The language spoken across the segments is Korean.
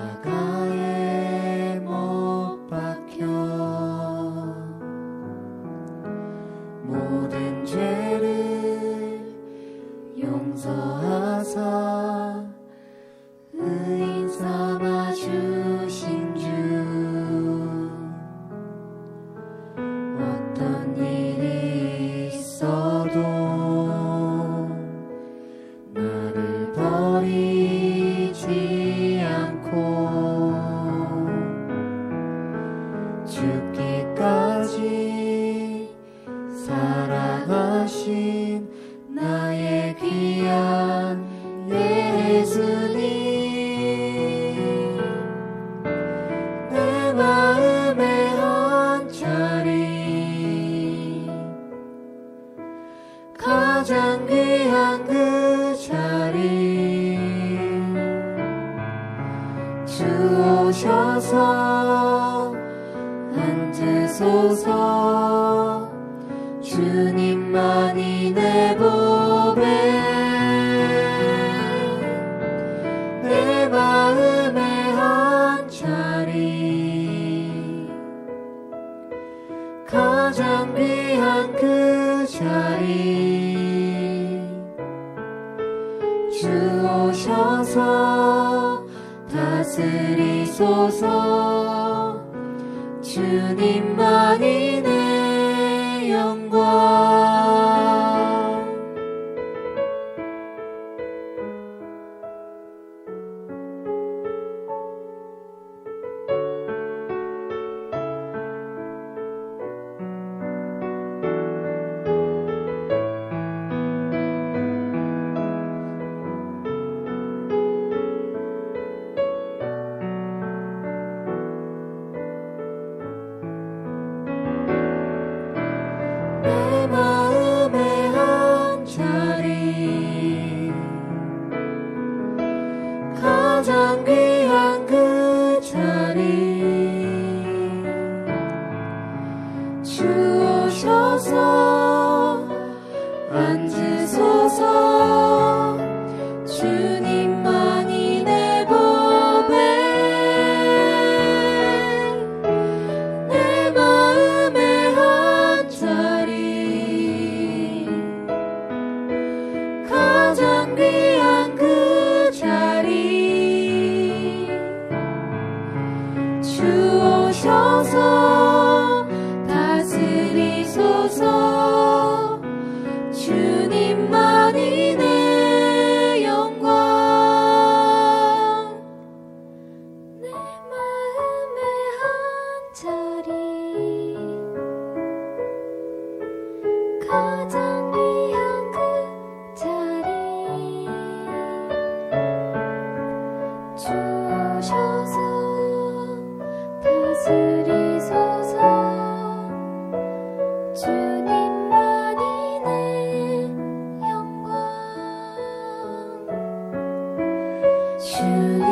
십자가에 못 박혀 모든 죄를 용서하사 의인 삼아 주신 주 어떤 일이 있어도 나를 버리지 않고 죽기까지 사랑하신 나의 귀한 예수님 내 마음에 한 자리 가장 귀한 그 자리 주 오셔서 앉으소서 주님만이 내 보배 내 마음에 한 자리 가장 귀한 그 자리 주 오셔서 다스리소서 주님만이 내 영광 내 마음에 한 자리 가장 귀한 그 자리 주 오셔서 앉으소서 주님만이 내 보배 내 마음에 한 자리 가장 귀한 그 자리 주 오셔서 다스리소서 주님만이 내 영광 내 마음에 한 자리 가장 귀한 그 자리 주 오셔서 다스리소서 주님만이 내 영광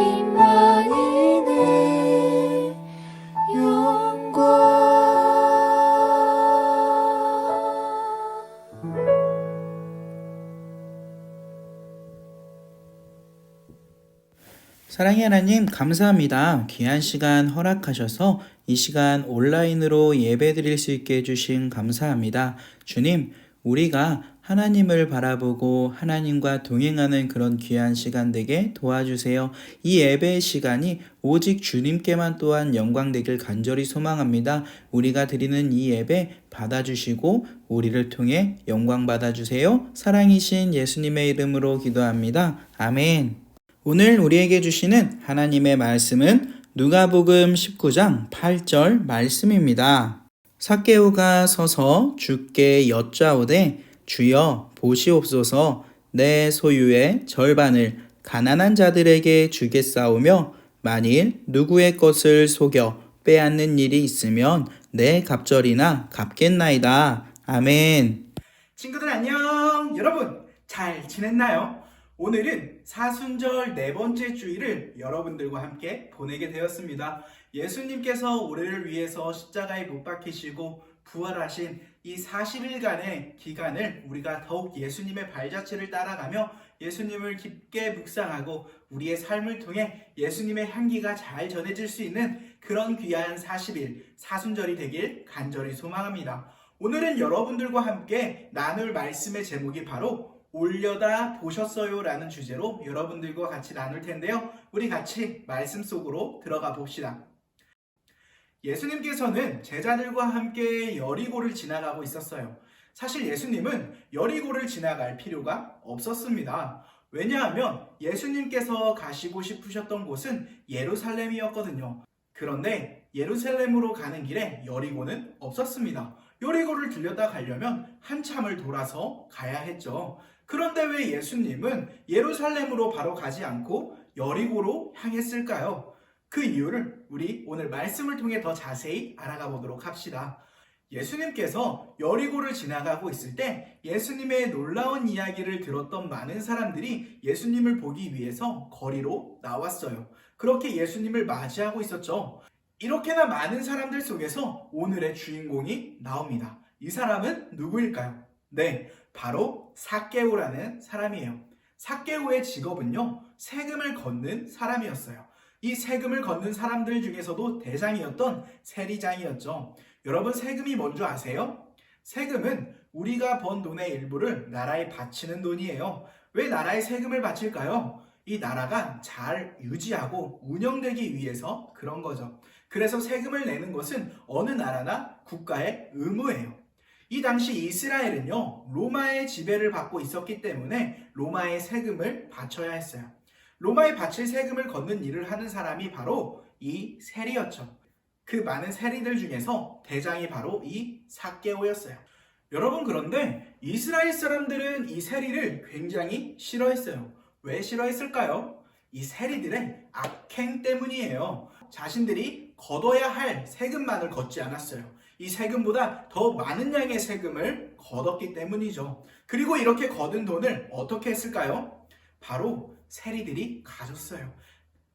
주님만이 내 영광 사랑의 하나님, 감사합니다. 귀한 시간 허락하셔서 이 시간 온라인으로 예배 드릴 수 있게 해주신 감사합니다. 주님, 우리가 하나님을 바라보고 하나님과 동행하는 그런 귀한 시간 되게 도와주세요. 이 예배의 시간이 오직 주님께만 또한 영광 되길 간절히 소망합니다. 우리가 드리는 이 예배 받아주시고 우리를 통해 영광 받아주세요. 사랑이신 예수님의 이름으로 기도합니다. 아멘. 오늘 우리에게 주시는 하나님의 말씀은 누가복음 19장 8절 말씀입니다. 삭개오가 서서 주께 여짜오되 주여 보시옵소서 내 소유의 절반을 가난한 자들에게 주겠사오며 만일 누구의 것을 속여 빼앗는 일이 있으면 내 갑절이나 갚겠나이다. 아멘. 친구들 안녕. 여러분 잘 지냈나요? 오늘은 사순절 네 번째 주일을 여러분들과 함께 보내게 되었습니다. 예수님께서 우리를 위해서 십자가에 못 박히시고 부활하신 이 40일간의 기간을 우리가 더욱 예수님의 발자취를 따라가며 예수님을 깊게 묵상하고 우리의 삶을 통해 예수님의 향기가 잘 전해질 수 있는 그런 귀한 40일 사순절이 되길 간절히 소망합니다. 오늘은 여러분들과 함께 나눌 말씀의 제목이 바로 올려다 보셨어요 라는 주제로 여러분들과 같이 나눌 텐데요. 우리 같이 말씀 속으로 들어가 봅시다. 예수님께서는 제자들과 함께 여리고를 지나가고 있었어요. 사실 예수님은 여리고를 지나갈 필요가 없었습니다. 왜냐하면 예수님께서 가시고 싶으셨던 곳은 예루살렘이었거든요. 그런데 예루살렘으로 가는 길에 여리고는 없었습니다. 여리고를 들렸다 가려면 한참을 돌아서 가야 했죠. 그런데 왜 예수님은 예루살렘으로 바로 가지 않고 여리고로 향했을까요? 그 이유를 우리 오늘 말씀을 통해 더 자세히 알아가 보도록 합시다. 예수님께서 여리고를 지나가고 있을 때 예수님의 놀라운 이야기를 들었던 많은 사람들이 예수님을 보기 위해서 거리로 나왔어요. 그렇게 예수님을 맞이하고 있었죠. 이렇게나 많은 사람들 속에서 오늘의 주인공이 나옵니다. 이 사람은 누구일까요? 네, 바로 삭개오라는 사람이에요. 삭개오의 직업은요, 세금을 걷는 사람이었어요. 이 세금을 걷는 사람들 중에서도 대장이었던 세리장이었죠. 여러분, 세금이 뭔지 아세요? 세금은 우리가 번 돈의 일부를 나라에 바치는 돈이에요. 왜 나라에 세금을 바칠까요? 이 나라가 잘 유지하고 운영되기 위해서 그런 거죠. 그래서 세금을 내는 것은 어느 나라나 국가의 의무예요. 이 당시 이스라엘은요, 로마의 지배를 받고 있었기 때문에 로마의 세금을 바쳐야 했어요. 로마에 바칠 세금을 걷는 일을 하는 사람이 바로 이 세리였죠. 그 많은 세리들 중에서 대장이 바로 이 삭개오였어요. 여러분, 그런데 이스라엘 사람들은 이 세리를 굉장히 싫어했어요. 왜 싫어했을까요? 이 세리들의 악행 때문이에요. 자신들이 걷어야 할 세금만을 걷지 않았어요. 이 세금보다 더 많은 양의 세금을 걷었기 때문이죠. 그리고 이렇게 걷은 돈을 어떻게 했을까요? 바로 세리들이 가졌어요.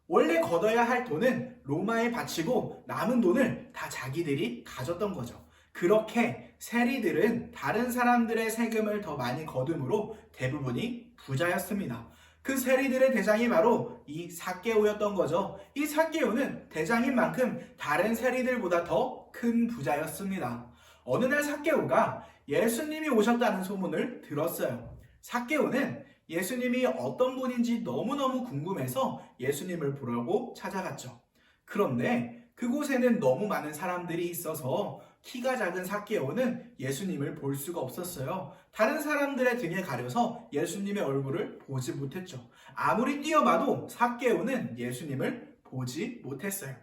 원래 걷어야 할 돈은 로마에 바치고 남은 돈을 다 자기들이 가졌던 거죠. 그렇게 세리들은 다른 사람들의 세금을 더 많이 거둠으로 대부분이 부자였습니다. 그 세리들의 대장이 바로 이 삭개오였던 거죠. 이 삭개오는 대장인 만큼 다른 세리들보다 더 큰 부자였습니다. 어느 날 삭개오가 예수님이 오셨다는 소문을 들었어요. 삭개오는 예수님이 어떤 분인지 너무너무 궁금해서 예수님을 보려고 찾아갔죠. 그런데 그곳에는 너무 많은 사람들이 있어서 키가 작은 삭개오는 예수님을 볼 수가 없었어요. 다른 사람들의 등에 가려서 예수님의 얼굴을 보지 못했죠. 아무리 뛰어봐도 삭개오는 예수님을 보지 못했어요.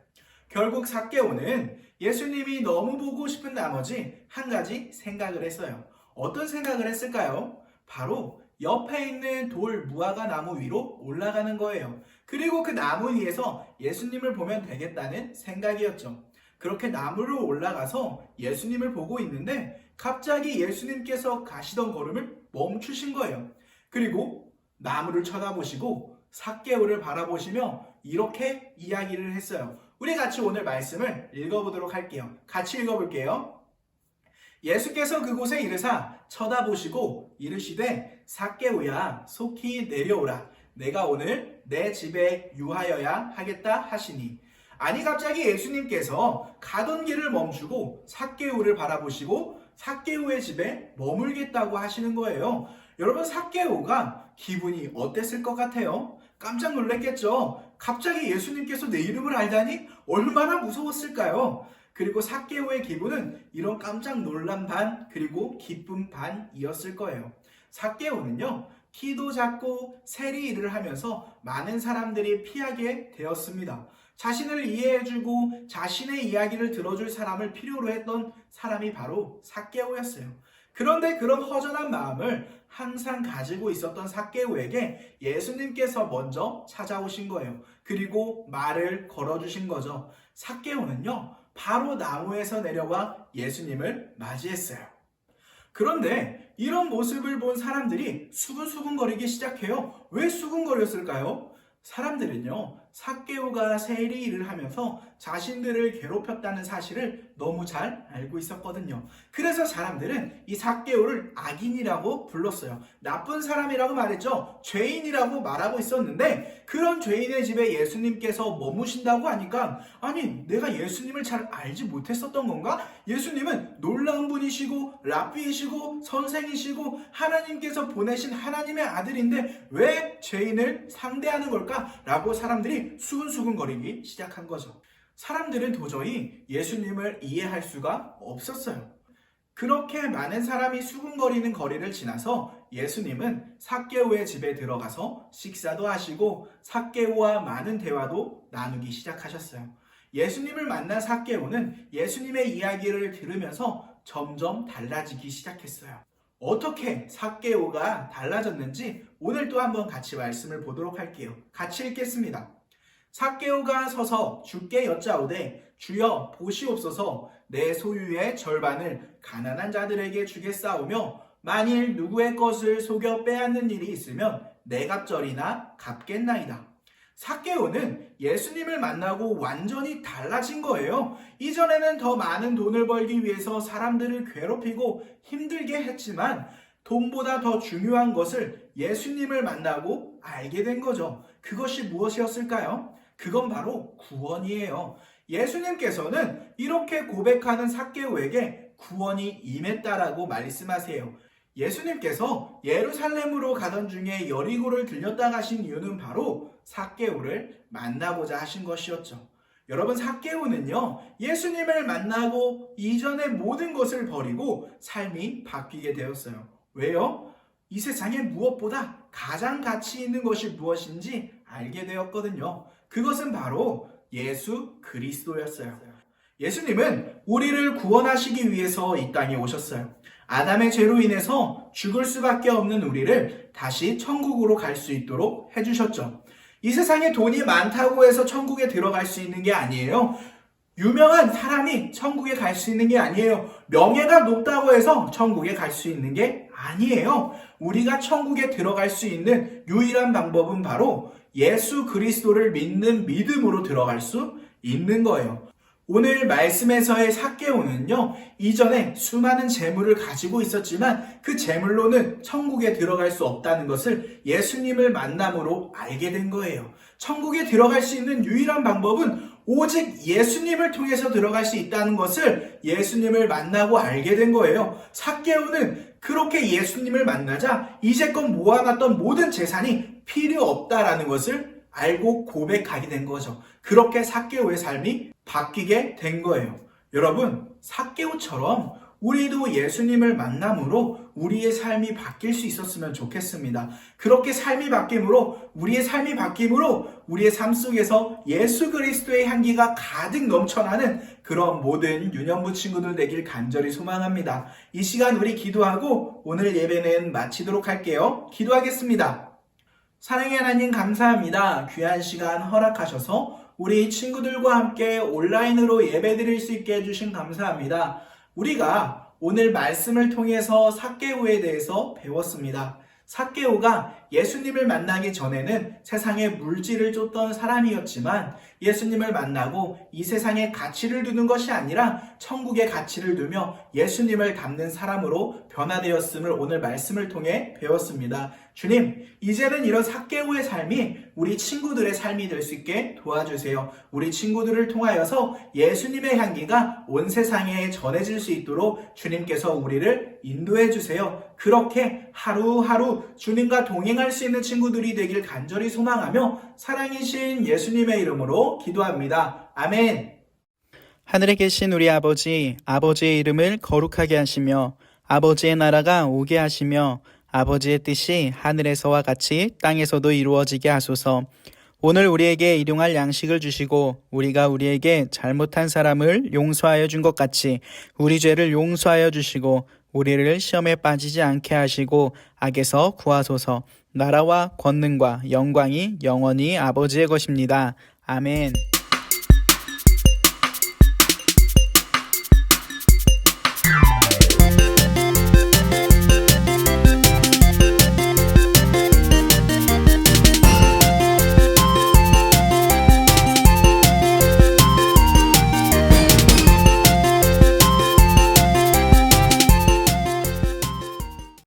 결국 삭개오는 예수님이 너무 보고 싶은 나머지 한 가지 생각을 했어요. 어떤 생각을 했을까요? 바로 옆에 있는 돌 무화과 나무 위로 올라가는 거예요. 그리고 그 나무 위에서 예수님을 보면 되겠다는 생각이었죠. 그렇게 나무로 올라가서 예수님을 보고 있는데 갑자기 예수님께서 가시던 걸음을 멈추신 거예요. 그리고 나무를 쳐다보시고 삭개오를 바라보시며 이렇게 이야기를 했어요. 우리 같이 오늘 말씀을 읽어보도록 할게요. 같이 읽어볼게요. 예수께서 그곳에 이르사 쳐다보시고 이르시되 삭개오야 속히 내려오라. 내가 오늘 내 집에 유하여야 하겠다 하시니. 아니, 갑자기 예수님께서 가던 길을 멈추고 삭개오를 바라보시고 삭개오의 집에 머물겠다고 하시는 거예요. 여러분, 삭개오가 기분이 어땠을 것 같아요? 깜짝 놀랐겠죠? 갑자기 예수님께서 내 이름을 알다니 얼마나 무서웠을까요? 그리고 삭개오의 기분은 이런 깜짝 놀람 반 그리고 기쁨 반이었을 거예요. 삭개오는요, 키도 작고 세리 일을 하면서 많은 사람들이 피하게 되었습니다. 자신을 이해해주고 자신의 이야기를 들어줄 사람을 필요로 했던 사람이 바로 삭개오였어요. 그런데 그런 허전한 마음을 항상 가지고 있었던 삭개오에게 예수님께서 먼저 찾아오신 거예요. 그리고 말을 걸어주신 거죠. 삭개오는요, 바로 나무에서 내려와 예수님을 맞이했어요. 그런데 이런 모습을 본 사람들이 수근수근거리기 시작해요. 왜 수근거렸을까요? 사람들은요, 삭개오가 세리 일을 하면서 자신들을 괴롭혔다는 사실을 너무 잘 알고 있었거든요. 그래서 사람들은 이 삭개오를 악인이라고 불렀어요. 나쁜 사람이라고 말했죠. 죄인이라고 말하고 있었는데, 그런 죄인의 집에 예수님께서 머무신다고 하니까, 아니, 내가 예수님을 잘 알지 못했었던 건가? 예수님은 놀라운 분이시고 랍비이시고 선생이시고 하나님께서 보내신 하나님의 아들인데 왜 죄인을 상대하는 걸까? 라고 사람들이 수근수근거리기 시작한 거죠. 사람들은 도저히 예수님을 이해할 수가 없었어요. 그렇게 많은 사람이 수근거리는 거리를 지나서 예수님은 삭개오의 집에 들어가서 식사도 하시고 삭개오와 많은 대화도 나누기 시작하셨어요. 예수님을 만난 삭개오는 예수님의 이야기를 들으면서 점점 달라지기 시작했어요. 어떻게 삭개오가 달라졌는지 오늘 또 한번 같이 말씀을 보도록 할게요. 같이 읽겠습니다. 삭개오가 서서 주께 여짜오되 주여 보시옵소서 내 소유의 절반을 가난한 자들에게 주겠사오며 만일 누구의 것을 속여 빼앗는 일이 있으면 내 갑절이나 갚겠나이다. 삭개오는 예수님을 만나고 완전히 달라진 거예요. 이전에는 더 많은 돈을 벌기 위해서 사람들을 괴롭히고 힘들게 했지만 돈보다 더 중요한 것을 예수님을 만나고 알게 된 거죠. 그것이 무엇이었을까요? 그건 바로 구원이에요. 예수님께서는 이렇게 고백하는 삭개오에게 구원이 임했다라고 말씀하세요. 예수님께서 예루살렘으로 가던 중에 여리고를 들렸다 가신 이유는 바로 삭개오를 만나고자 하신 것이었죠. 여러분, 삭개오는요, 예수님을 만나고 이전의 모든 것을 버리고 삶이 바뀌게 되었어요. 왜요? 이 세상에 무엇보다 가장 가치 있는 것이 무엇인지 알게 되었거든요. 그것은 바로 예수 그리스도였어요. 예수님은 우리를 구원하시기 위해서 이 땅에 오셨어요. 아담의 죄로 인해서 죽을 수밖에 없는 우리를 다시 천국으로 갈 수 있도록 해주셨죠. 이 세상에 돈이 많다고 해서 천국에 들어갈 수 있는 게 아니에요. 유명한 사람이 천국에 갈 수 있는 게 아니에요. 명예가 높다고 해서 천국에 갈 수 있는 게 아니에요. 우리가 천국에 들어갈 수 있는 유일한 방법은 바로 예수 그리스도를 믿는 믿음으로 들어갈 수 있는 거예요. 오늘 말씀에서의 삭개오는요, 이전에 수많은 재물을 가지고 있었지만 그 재물로는 천국에 들어갈 수 없다는 것을 예수님을 만남으로 알게 된 거예요. 천국에 들어갈 수 있는 유일한 방법은 오직 예수님을 통해서 들어갈 수 있다는 것을 예수님을 만나고 알게 된 거예요. 삭개오는 그렇게 예수님을 만나자 이제껏 모아놨던 모든 재산이 필요 없다라는 것을 알고 고백하게 된 거죠. 그렇게 삭개오의 삶이 바뀌게 된 거예요. 여러분, 삭개오처럼 우리도 예수님을 만남으로 우리의 삶이 바뀔 수 있었으면 좋겠습니다. 그렇게 삶이 바뀜으로 우리의 삶 속에서 예수 그리스도의 향기가 가득 넘쳐나는 그런 모든 유년부 친구들 되길 간절히 소망합니다. 이 시간 우리 기도하고 오늘 예배는 마치도록 할게요. 기도하겠습니다. 사랑의 하나님, 감사합니다. 귀한 시간 허락하셔서 우리 친구들과 함께 온라인으로 예배드릴 수 있게 해주신 감사합니다. 우리가 오늘 말씀을 통해서 삭개오에 대해서 배웠습니다. 삭개오가 예수님을 만나기 전에는 세상에 물질을 쫓던 사람이었지만 예수님을 만나고 이 세상에 가치를 두는 것이 아니라 천국의 가치를 두며 예수님을 닮는 사람으로 변화되었음을 오늘 말씀을 통해 배웠습니다. 주님, 이제는 이런 삭개오의 삶이 우리 친구들의 삶이 될 수 있게 도와주세요. 우리 친구들을 통하여서 예수님의 향기가 온 세상에 전해질 수 있도록 주님께서 우리를 인도해 주세요. 그렇게 하루하루 주님과 동행할 수 있는 친구들이 되길 간절히 소망하며 사랑이신 예수님의 이름으로 기도합니다. 아멘. 하늘에 계신 우리 아버지, 아버지의 이름을 거룩하게 하시며 아버지의 나라가 오게 하시며 아버지의 뜻이 하늘에서와 같이 땅에서도 이루어지게 하소서. 오늘 우리에게 일용할 양식을 주시고 우리가 우리에게 잘못한 사람을 용서하여 준 것 같이 우리 죄를 용서하여 주시고 우리를 시험에 빠지지 않게 하시고 악에서 구하소서. 나라와 권능과 영광이 영원히 아버지의 것입니다. 아멘.